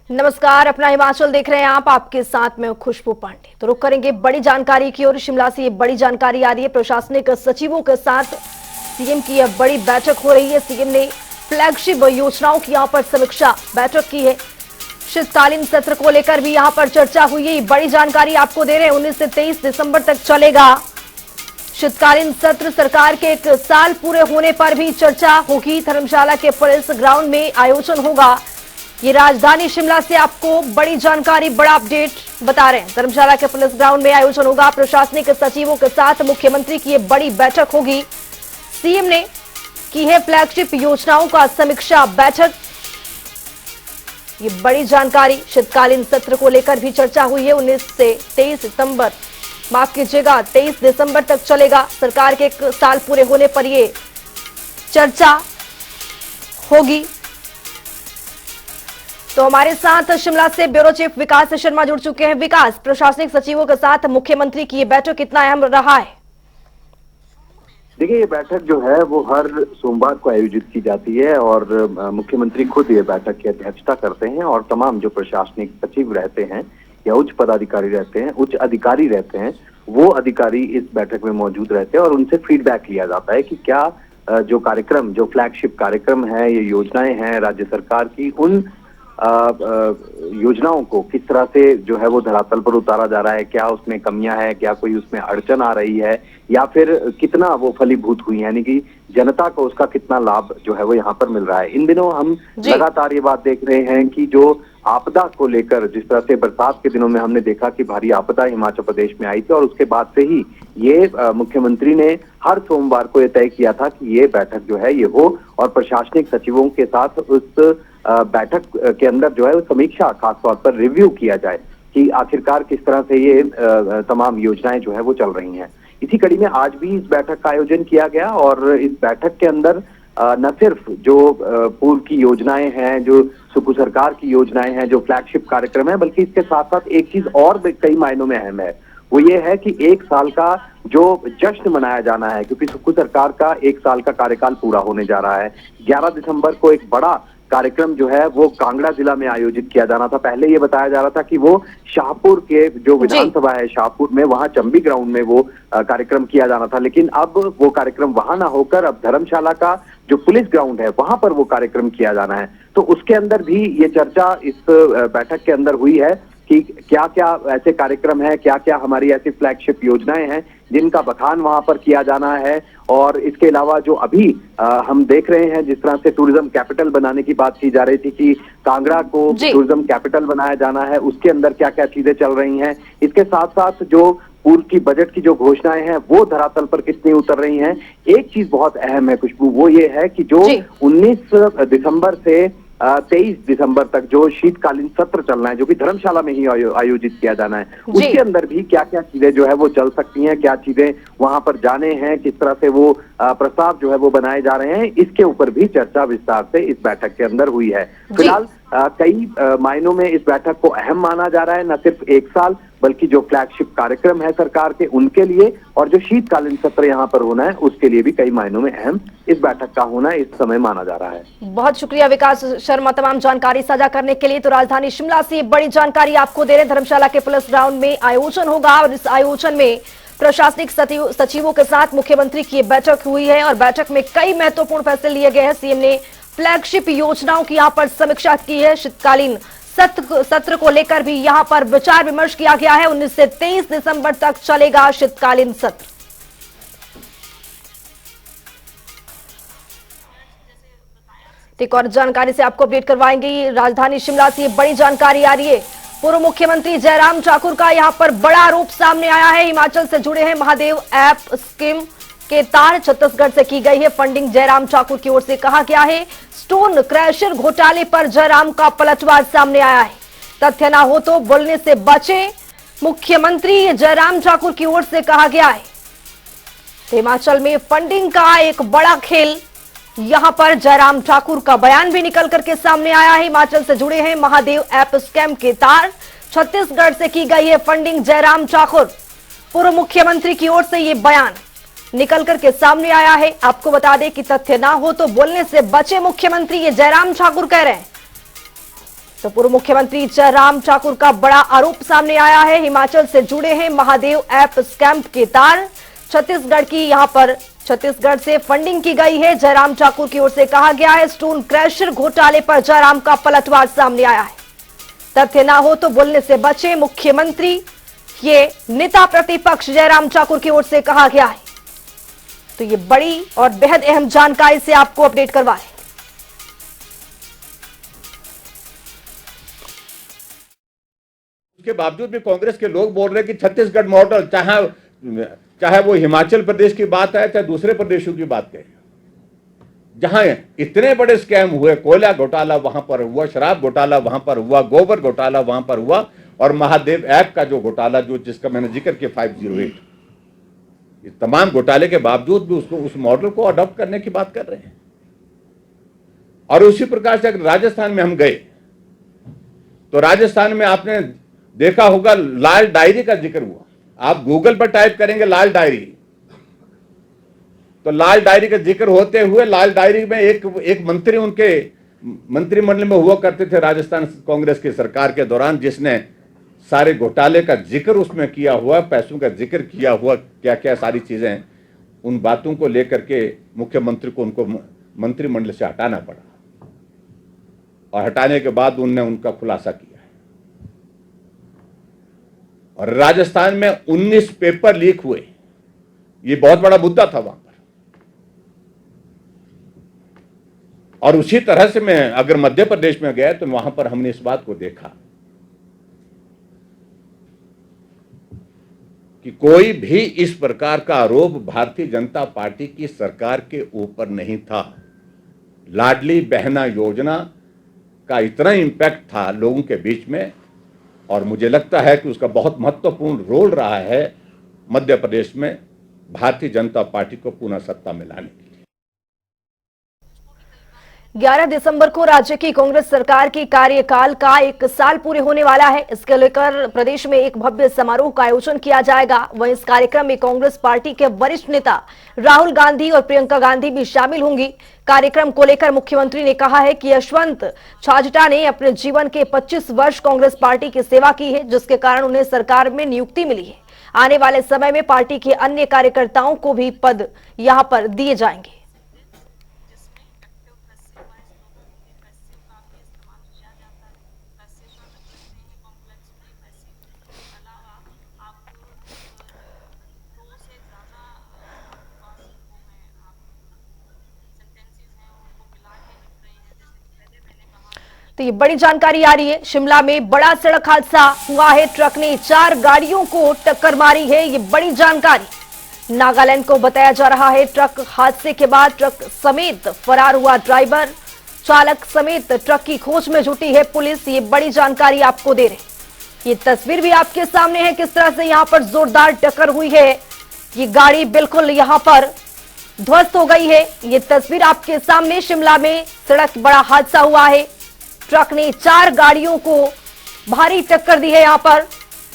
नमस्कार, अपना हिमाचल देख रहे हैं आप। आपके साथ में खुशबू पांडे। तो रुक करेंगे बड़ी जानकारी की ओर। शिमला से ये बड़ी जानकारी आ रही है। प्रशासनिक सचिवों के साथ सीएम की यह बड़ी बैठक हो रही है। सीएम ने फ्लैगशिप योजनाओं की यहां पर समीक्षा बैठक की है। शीतकालीन सत्र को लेकर भी यहां पर चर्चा हुई है। बड़ी जानकारी आपको दे रहे हैं। 19 से 23 दिसंबर तक चलेगा शीतकालीन सत्र। सरकार के 1 साल पूरे होने पर भी चर्चा होगी। धर्मशाला के पुलिस ग्राउंड में आयोजन होगा। ये राजधानी शिमला से आपको बड़ी जानकारी, बड़ा अपडेट बता रहे हैं। धर्मशाला के पुलिस ग्राउंड में आयोजन होगा। प्रशासनिक सचिवों के साथ मुख्यमंत्री की ये बड़ी बैठक होगी। सीएम ने की है फ्लैगशिप योजनाओं का समीक्षा बैठक। ये बड़ी जानकारी। शीतकालीन सत्र को लेकर भी चर्चा हुई है। 19 से 23 सितंबर, माफ कीजिएगा, 23 दिसंबर तक चलेगा। सरकार के 1 साल पूरे होने पर ये चर्चा होगी। तो हमारे साथ शिमला से ब्यूरो चीफ विकास शर्मा जुड़ चुके हैं। विकास, प्रशासनिक सचिवों के साथ मुख्यमंत्री की ये बैठक कितना अहम रहा है? देखिए, ये बैठक जो है वो हर सोमवार को आयोजित की जाती है और मुख्यमंत्री खुद ये बैठक की अध्यक्षता करते हैं और तमाम जो प्रशासनिक सचिव रहते हैं या उच्च पदाधिकारी रहते हैं, उच्च अधिकारी रहते हैं, वो अधिकारी इस बैठक में मौजूद रहते हैं और उनसे फीडबैक लिया जाता है कि क्या जो कार्यक्रम, जो फ्लैगशिप कार्यक्रम है, ये योजनाएं हैं राज्य सरकार की, उन योजनाओं को किस तरह से जो है वो धरातल पर उतारा जा रहा है, क्या उसमें कमियां हैं, क्या कोई उसमें अड़चन आ रही है या फिर कितना वो फलीभूत हुई है, यानी कि जनता को उसका कितना लाभ जो है वो यहाँ पर मिल रहा है। इन दिनों हम लगातार ये बात देख रहे हैं कि जो आपदा को लेकर, जिस तरह से बरसात के दिनों में हमने देखा कि भारी आपदा हिमाचल प्रदेश में आई थी और उसके बाद से ही ये मुख्यमंत्री ने हर सोमवार को ये तय किया था कि ये बैठक जो है ये हो और प्रशासनिक सचिवों के साथ उस बैठक के अंदर जो है वो समीक्षा, खासतौर पर रिव्यू किया जाए कि आखिरकार किस तरह से ये तमाम योजनाएं जो है वो चल रही हैं। इसी कड़ी में आज भी इस बैठक का आयोजन किया गया और इस बैठक के अंदर न सिर्फ जो पूर्व की योजनाएं हैं, जो सुकू सरकार की योजनाएं हैं, जो फ्लैगशिप कार्यक्रम है, बल्कि इसके साथ साथ एक चीज और कई मायनों में अहम है। वो ये है कि 1 साल का जो जश्न मनाया जाना है, क्योंकि सुकू सरकार का 1 साल का कार्यकाल पूरा होने जा रहा है। 11 दिसंबर को एक बड़ा कार्यक्रम जो है वो कांगड़ा जिला में आयोजित किया जाना था। पहले ये बताया जा रहा था कि वो शाहपुर के जो विधानसभा है शाहपुर में, वहां चंबी ग्राउंड में वो कार्यक्रम किया जाना था, लेकिन अब वो कार्यक्रम वहां ना होकर अब धर्मशाला का जो पुलिस ग्राउंड है वहां पर वो कार्यक्रम किया जाना है। तो उसके अंदर भी ये चर्चा इस बैठक के अंदर हुई है कि क्या क्या ऐसे कार्यक्रम है, क्या क्या हमारी ऐसी फ्लैगशिप योजनाएं हैं जिनका बखान वहां पर किया जाना है। और इसके अलावा जो अभी हम देख रहे हैं, जिस तरह से टूरिज्म कैपिटल बनाने की बात की जा रही थी कि कांगड़ा को टूरिज्म कैपिटल बनाया जाना है, उसके अंदर क्या क्या चीजें चल रही हैं। इसके साथ साथ जो पूर्व की बजट की जो घोषणाएं हैं वो धरातल पर कितनी उतर रही हैं। एक चीज बहुत अहम है खुशबू, वो ये है कि जो 19 दिसंबर से 23 दिसंबर तक जो शीतकालीन सत्र चलना है, जो कि धर्मशाला में ही आयोजित किया जाना है, उसके अंदर भी क्या क्या चीजें जो है वो चल सकती हैं, क्या चीजें वहां पर जाने हैं, किस तरह से वो प्रस्ताव जो है वो बनाए जा रहे हैं, इसके ऊपर भी चर्चा विस्तार से इस बैठक के अंदर हुई है। फिलहाल कई मायनों में इस बैठक को अहम माना जा रहा है, न सिर्फ 1 साल बल्कि जो फ्लैगशिप कार्यक्रम है सरकार के उनके लिए और जो शीतकालीन सत्र यहाँ पर होना है उसके लिए भी कई मायनों में अहम इस बैठक का होना इस समय माना जा रहा है। बहुत शुक्रिया विकास शर्मा तमाम जानकारी साझा करने के लिए। तो राजधानी शिमला से बड़ी जानकारी आपको दे रहे। धर्मशाला के पुलिस ग्राउंड में आयोजन होगा और इस आयोजन में प्रशासनिक सचिवों के साथ मुख्यमंत्री की बैठक हुई है और बैठक में कई महत्वपूर्ण फैसले लिए गए हैं। सीएम ने फ्लैगशिप योजनाओं की यहाँ पर समीक्षा की है। शीतकालीन सत्र को लेकर भी यहां पर विचार विमर्श किया गया है। 19 से 23 दिसंबर तक चलेगा शीतकालीन सत्र। एक और जानकारी से आपको अपडेट करवाएंगे। राजधानी शिमला से बड़ी जानकारी आ रही है। पूर्व मुख्यमंत्री जयराम ठाकुर का यहां पर बड़ा आरोप सामने आया है। हिमाचल से जुड़े हैं महादेव ऐप स्कीम के तार छत्तीसगढ़ से की गई है फंडिंग। जयराम ठाकुर की ओर से कहा गया है स्टोन क्रैशर घोटाले पर जयराम का पलटवार सामने आया है। तथ्य ना हो तो बोलने से बचे, मुख्यमंत्री जयराम ठाकुर की ओर से कहा गया है। हिमाचल में फंडिंग का एक बड़ा खेल, यहां पर जयराम ठाकुर का बयान भी निकल करके सामने आया है। हिमाचल से जुड़े हैं महादेव ऐप स्कैम के तार, छत्तीसगढ़ से की गई है फंडिंग। जयराम ठाकुर, पूर्व मुख्यमंत्री की ओर से यह बयान निकल करके सामने आया है। आपको बता दें कि तथ्य ना हो तो बोलने से बचे मुख्यमंत्री, ये जयराम ठाकुर कह रहे हैं। तो पूर्व मुख्यमंत्री जयराम ठाकुर का बड़ा आरोप सामने आया है। हिमाचल से जुड़े हैं महादेव ऐप स्कैम के तार। छत्तीसगढ़ से फंडिंग की गई है। जयराम ठाकुर की ओर से कहा गया है स्टोन क्रैशर घोटाले पर जयराम का पलटवार सामने आया है। तथ्य ना हो तो बोलने से बचे मुख्यमंत्री, ये नेता प्रतिपक्ष जयराम ठाकुर की ओर से कहा गया है। तो ये बड़ी और बेहद अहम जानकारी से आपको अपडेट करवा रहे हैं। उसके बावजूद भी कांग्रेस के लोग बोल रहे हैं कि छत्तीसगढ़ मॉडल, चाहे वो हिमाचल प्रदेश की बात है, चाहे दूसरे प्रदेशों की बात है, जहां इतने बड़े स्कैम हुए, कोयला घोटाला वहां पर हुआ, शराब घोटाला वहां पर हुआ, गोबर घोटाला वहां पर हुआ, और महादेव ऐप का जो घोटाला जिसका मैंने जिक्र किया 508, इस तमाम घोटाले के बावजूद भी उसको उस मॉडल को अडॉप्ट करने की बात कर रहे हैं। और उसी प्रकार से अगर राजस्थान में हम गए तो राजस्थान में आपने देखा होगा लाल डायरी का जिक्र हुआ। आप गूगल पर टाइप करेंगे लाल डायरी, तो लाल डायरी का जिक्र होते हुए लाल डायरी में एक मंत्री उनके मंत्रिमंडल में हुआ करते थे राजस्थान कांग्रेस की सरकार के दौरान, जिसने सारे घोटाले का जिक्र उसमें किया हुआ, पैसों का जिक्र किया हुआ, क्या क्या सारी चीजें, उन बातों को लेकर के मुख्यमंत्री को उनको मंत्रिमंडल से हटाना पड़ा, और हटाने के बाद उनने उनका खुलासा किया। और राजस्थान में 19 पेपर लीक हुए, ये बहुत बड़ा मुद्दा था वहां पर। और उसी तरह से मैं अगर मध्य प्रदेश में गया तो वहां पर हमने इस बात को देखा कि कोई भी इस प्रकार का आरोप भारतीय जनता पार्टी की सरकार के ऊपर नहीं था। लाडली बहना योजना का इतना इंपैक्ट था लोगों के बीच में, और मुझे लगता है कि उसका बहुत महत्वपूर्ण रोल रहा है मध्य प्रदेश में भारतीय जनता पार्टी को पुनः सत्ता में लाने के लिए। 11 दिसंबर को राज्य की कांग्रेस सरकार की कार्यकाल का 1 साल पूरे होने वाला है। इसके लेकर प्रदेश में एक भव्य समारोह का आयोजन किया जाएगा। वहीं इस कार्यक्रम में कांग्रेस पार्टी के वरिष्ठ नेता राहुल गांधी और प्रियंका गांधी भी शामिल होंगी। कार्यक्रम को लेकर मुख्यमंत्री ने कहा है कि यशवंत छाजटा ने अपने जीवन के 25 वर्ष कांग्रेस पार्टी की सेवा की है, जिसके कारण उन्हें सरकार में नियुक्ति मिली है। आने वाले समय में पार्टी के अन्य कार्यकर्ताओं को भी पद यहां पर दिए जाएंगे। तो ये बड़ी जानकारी आ रही है। शिमला में बड़ा सड़क हादसा हुआ है। ट्रक ने 4 गाड़ियों को टक्कर मारी है, ये बड़ी जानकारी नागालैंड को बताया जा रहा है। ट्रक हादसे के बाद ट्रक समेत फरार हुआ ड्राइवर, चालक समेत ट्रक की खोज में जुटी है पुलिस। ये बड़ी जानकारी आपको दे रहे। ये तस्वीर भी आपके सामने है, किस तरह से यहां पर जोरदार टक्कर हुई है। ये गाड़ी बिल्कुल यहां पर ध्वस्त हो गई है। ये तस्वीर आपके सामने, शिमला में सड़क बड़ा हादसा हुआ है। ट्रक ने 4 गाड़ियों को भारी टक्कर दी है। यहां पर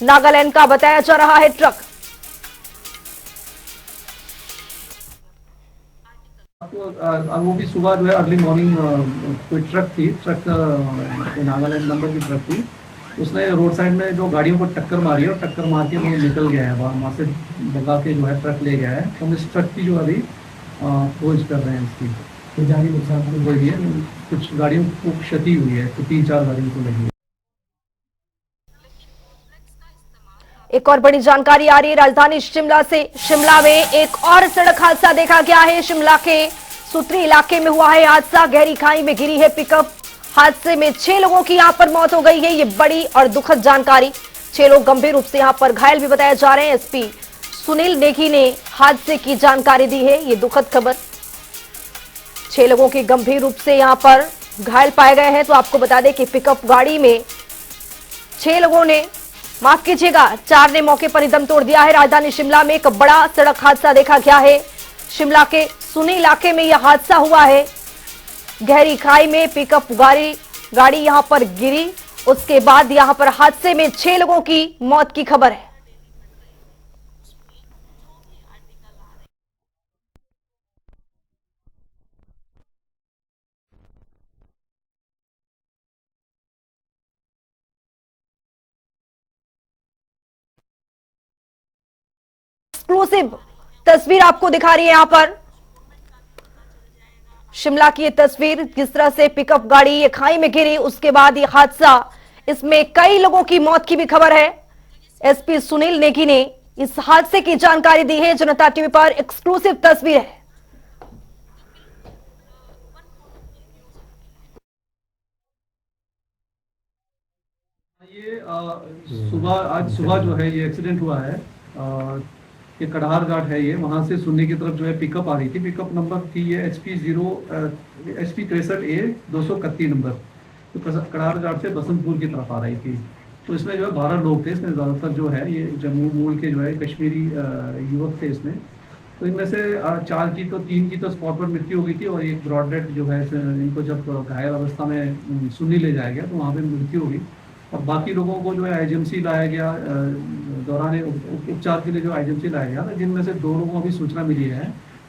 नागालैंड का बताया जा रहा है ट्रक। वो भी सुबह जो है अर्ली मॉर्निंग कोई ट्रक थी, नागालैंड नंबर की ट्रक थी, उसने रोड साइड में जो गाड़ियों को टक्कर मारी है और टक्कर मार के वो निकल गया है, वहाँ से भगा के जो है ट्रक ले गया है। तो हम इस ट्रक की जो अभी खोज कर रहे हैं, इसकी तो जानी नुकसान हुई है, कुछ गाड़ियों को क्षति हुई है, तो 3-4 गाड़ियों को लगी है। एक और बड़ी जानकारी आ रही है राजधानी शिमला से। शिमला में एक और सड़क हादसा देखा गया है। शिमला के सुतरी इलाके में हुआ है हादसा। गहरी खाई में गिरी है पिकअप। हादसे में 6 लोगों की यहां पर मौत हो गई है। ये बड़ी और दुखद जानकारी। 6 लोग गंभीर रूप से यहां पर घायल भी बताए जा रहे हैं। एसपी सुनील नेगी ने हादसे की जानकारी दी है। ये दुखद खबर, 6 लोगों की गंभीर रूप से यहां पर घायल पाए गए हैं। तो आपको बता दें कि पिकअप गाड़ी में 6 लोगों ने, माफ कीजिएगा, 4 ने मौके पर ही दम तोड़ दिया है। राजधानी शिमला में एक बड़ा सड़क हादसा देखा गया है। शिमला के सुनी इलाके में यह हादसा हुआ है। गहरी खाई में पिकअप गाड़ी यहां पर गिरी। उसके बाद यहां पर हादसे में 6 लोगों की मौत की खबर है। एक्सक्लूसिव तस्वीर आपको दिखा रही है यहां पर शिमला की ये तस्वीर, किस तरह से पिकअप गाड़ी ये खाई में गिरी, उसके बाद ये हादसा, इसमें कई लोगों की मौत की भी खबर है। एसपी सुनील नेगी ने इस हादसे की जानकारी दी है। जनता टीवी पर एक्सक्लूसिव तस्वीर है। ये आज सुबह जो है ये एक्सीडेंट हुआ है। ये कड़हार घाट है, ये वहां से सुन्नी की तरफ जो है पिकअप आ रही थी। पिकअप नंबर थी ये HP 63A 231 नंबर, तो कड़हार घाट से बसंतपुर की तरफ आ रही थी। तो इसमें जो है 12 लोग थे। इसमें ज़्यादातर जो है ये जम्मू मूल के जो है कश्मीरी युवक थे इसमें। तो इनमें से 3 की तो स्पॉट पर मृत्यु हो गई थी, और एक ब्रॉड डेड जो है इनको जब घायल अवस्था में सुन्नी ले जाया गया तो वहाँ पे मृत्यु हो गई। और बाकी लोगों को जो है IGMC लाया गया, दौरान उपचार के लिए जो IGMC लाया गया था, जिनमें से 2 लोगों की सूचना मिली है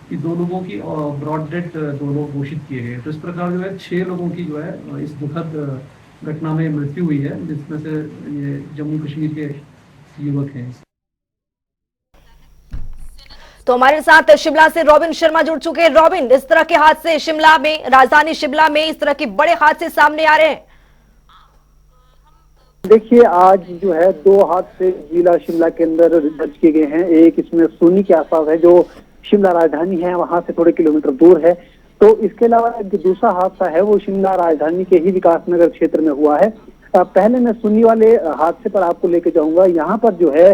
कि 2 लोगों की ब्रॉड डेड 2 लोग घोषित किए गए। तो इस प्रकार जो है 6 लोगों की जो है इस दुखद घटना में मृत्यु हुई है, जिसमें से ये जम्मू कश्मीर के युवक हैं। तो हमारे साथ शिमला से रॉबिन शर्मा जुड़ चुके हैं। रॉबिन, इस तरह के हादसे शिमला में, राजधानी शिमला में इस तरह के बड़े हादसे सामने आ रहे हैं। देखिए, आज जो है 2 हादसे जिला शिमला के अंदर दर्ज किए गए हैं। एक इसमें सुन्नी के आसपास है, जो शिमला राजधानी है वहां से थोड़े किलोमीटर दूर है। तो इसके अलावा जो दूसरा हादसा है वो शिमला राजधानी के ही विकासनगर क्षेत्र में हुआ है। पहले मैं सुन्नी वाले हादसे पर आपको लेके जाऊंगा। यहाँ पर जो है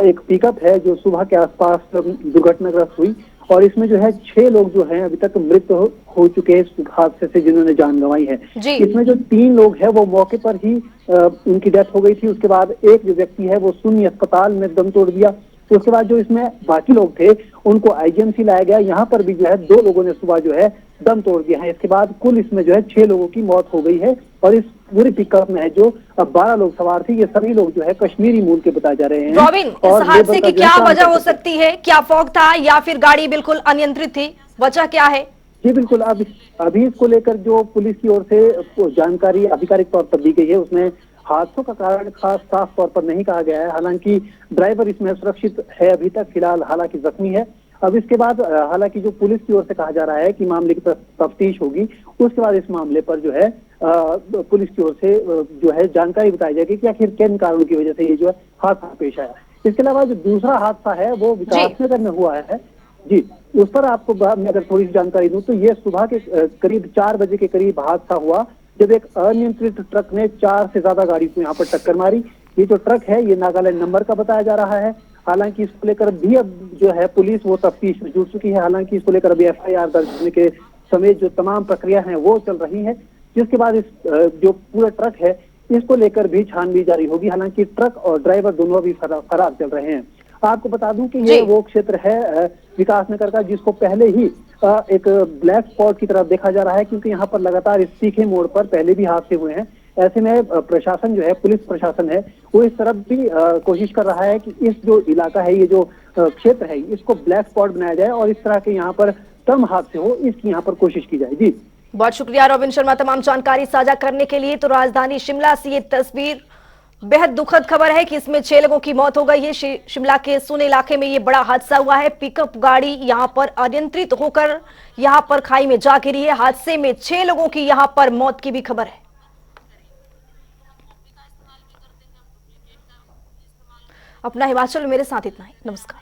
एक पिकअप है जो सुबह के आसपास दुर्घटनाग्रस्त हुई, और इसमें जो है 6 लोग जो हैं अभी तक मृत हो चुके हैं इस हादसे से, जिन्होंने जान गंवाई है। इसमें जो 3 लोग हैं वो मौके पर ही उनकी डेथ हो गई थी। उसके बाद एक जो व्यक्ति है वो सुन्नी अस्पताल में दम तोड़ दिया। तो उसके बाद जो इसमें बाकी लोग थे उनको IGMC लाया गया। यहाँ पर भी जो है 2 लोगों ने सुबह जो है दम तोड़ दिया है। इसके बाद कुल इसमें जो है 6 लोगों की मौत हो गई है, और इस पूरी पिकअप में है जो 12 लोग सवार थे, ये सभी लोग जो है कश्मीरी मूल के बताए जा रहे हैं। रॉबिन, इस हादसे की क्या वजह हो सकती है? क्या फॉग था या फिर गाड़ी बिल्कुल अनियंत्रित थी? वजह क्या है? जी बिल्कुल, अभी इसको लेकर जो पुलिस की ओर से जानकारी आधिकारिक तौर पर दी गई है, उसमें हादसों का कारण खास साफ तौर पर नहीं कहा गया है। हालांकि ड्राइवर इसमें सुरक्षित है अभी तक फिलहाल, हालांकि जख्मी है। अब इसके बाद हालांकि जो पुलिस की ओर से कहा जा रहा है कि मामले की तफ्तीश होगी, उसके बाद इस मामले पर जो है पुलिस की ओर से जो है जानकारी बताई जाएगी कि आखिर किन कारणों की वजह से ये जो है हादसा पेश आया। इसके अलावा जो दूसरा हादसा है वो विकासनगर में हुआ है जी, उस पर आपको मैं अगर थोड़ी सी जानकारी दूं तो ये सुबह के करीब 4 बजे के करीब हादसा हुआ, जब एक अनियंत्रित ट्रक ने 4 से ज्यादा गाड़ी को यहाँ पर टक्कर मारी। ये जो ट्रक है ये नागालैंड नंबर का बताया जा रहा है। हालांकि इसको लेकर भी अब जो है पुलिस वो तफ्तीश में जुट चुकी है। हालांकि इसको लेकर अभी FIR दर्ज करने के समेत जो तमाम प्रक्रिया है वो चल रही है, जिसके बाद इस जो पूरा ट्रक है इसको लेकर भी छानबीन जारी होगी। हालांकि ट्रक और ड्राइवर दोनों अभी फरार चल रहे हैं। आपको बता दूं कि ये वो क्षेत्र है विकासनगर का जिसको पहले ही एक ब्लैक स्पॉट की तरफ देखा जा रहा है, क्योंकि यहाँ पर लगातार इस तीखे मोड़ पर पहले भी हादसे हुए हैं। ऐसे में प्रशासन जो है, पुलिस प्रशासन है, वो इस तरफ भी कोशिश कर रहा है कि इस जो इलाका है, ये जो क्षेत्र है, इसको ब्लैक स्पॉट बनाया जाए और इस तरह के यहाँ पर कम हादसे हो, इसकी यहाँ पर कोशिश की जाए। जी बहुत शुक्रिया रॉबिन शर्मा तमाम जानकारी साझा करने के लिए। तो राजधानी शिमला से ये तस्वीर, बेहद दुखद खबर है कि इसमें 6 लोगों की मौत हो गई है। शिमला के सुन इलाके में ये बड़ा हादसा हुआ है। पिकअप गाड़ी यहां पर अनियंत्रित होकर यहां पर खाई में जा गिरी है। हादसे में 6 लोगों की यहां पर मौत की भी खबर है। अपना हिमाचल में मेरे साथ इतना ही। नमस्कार।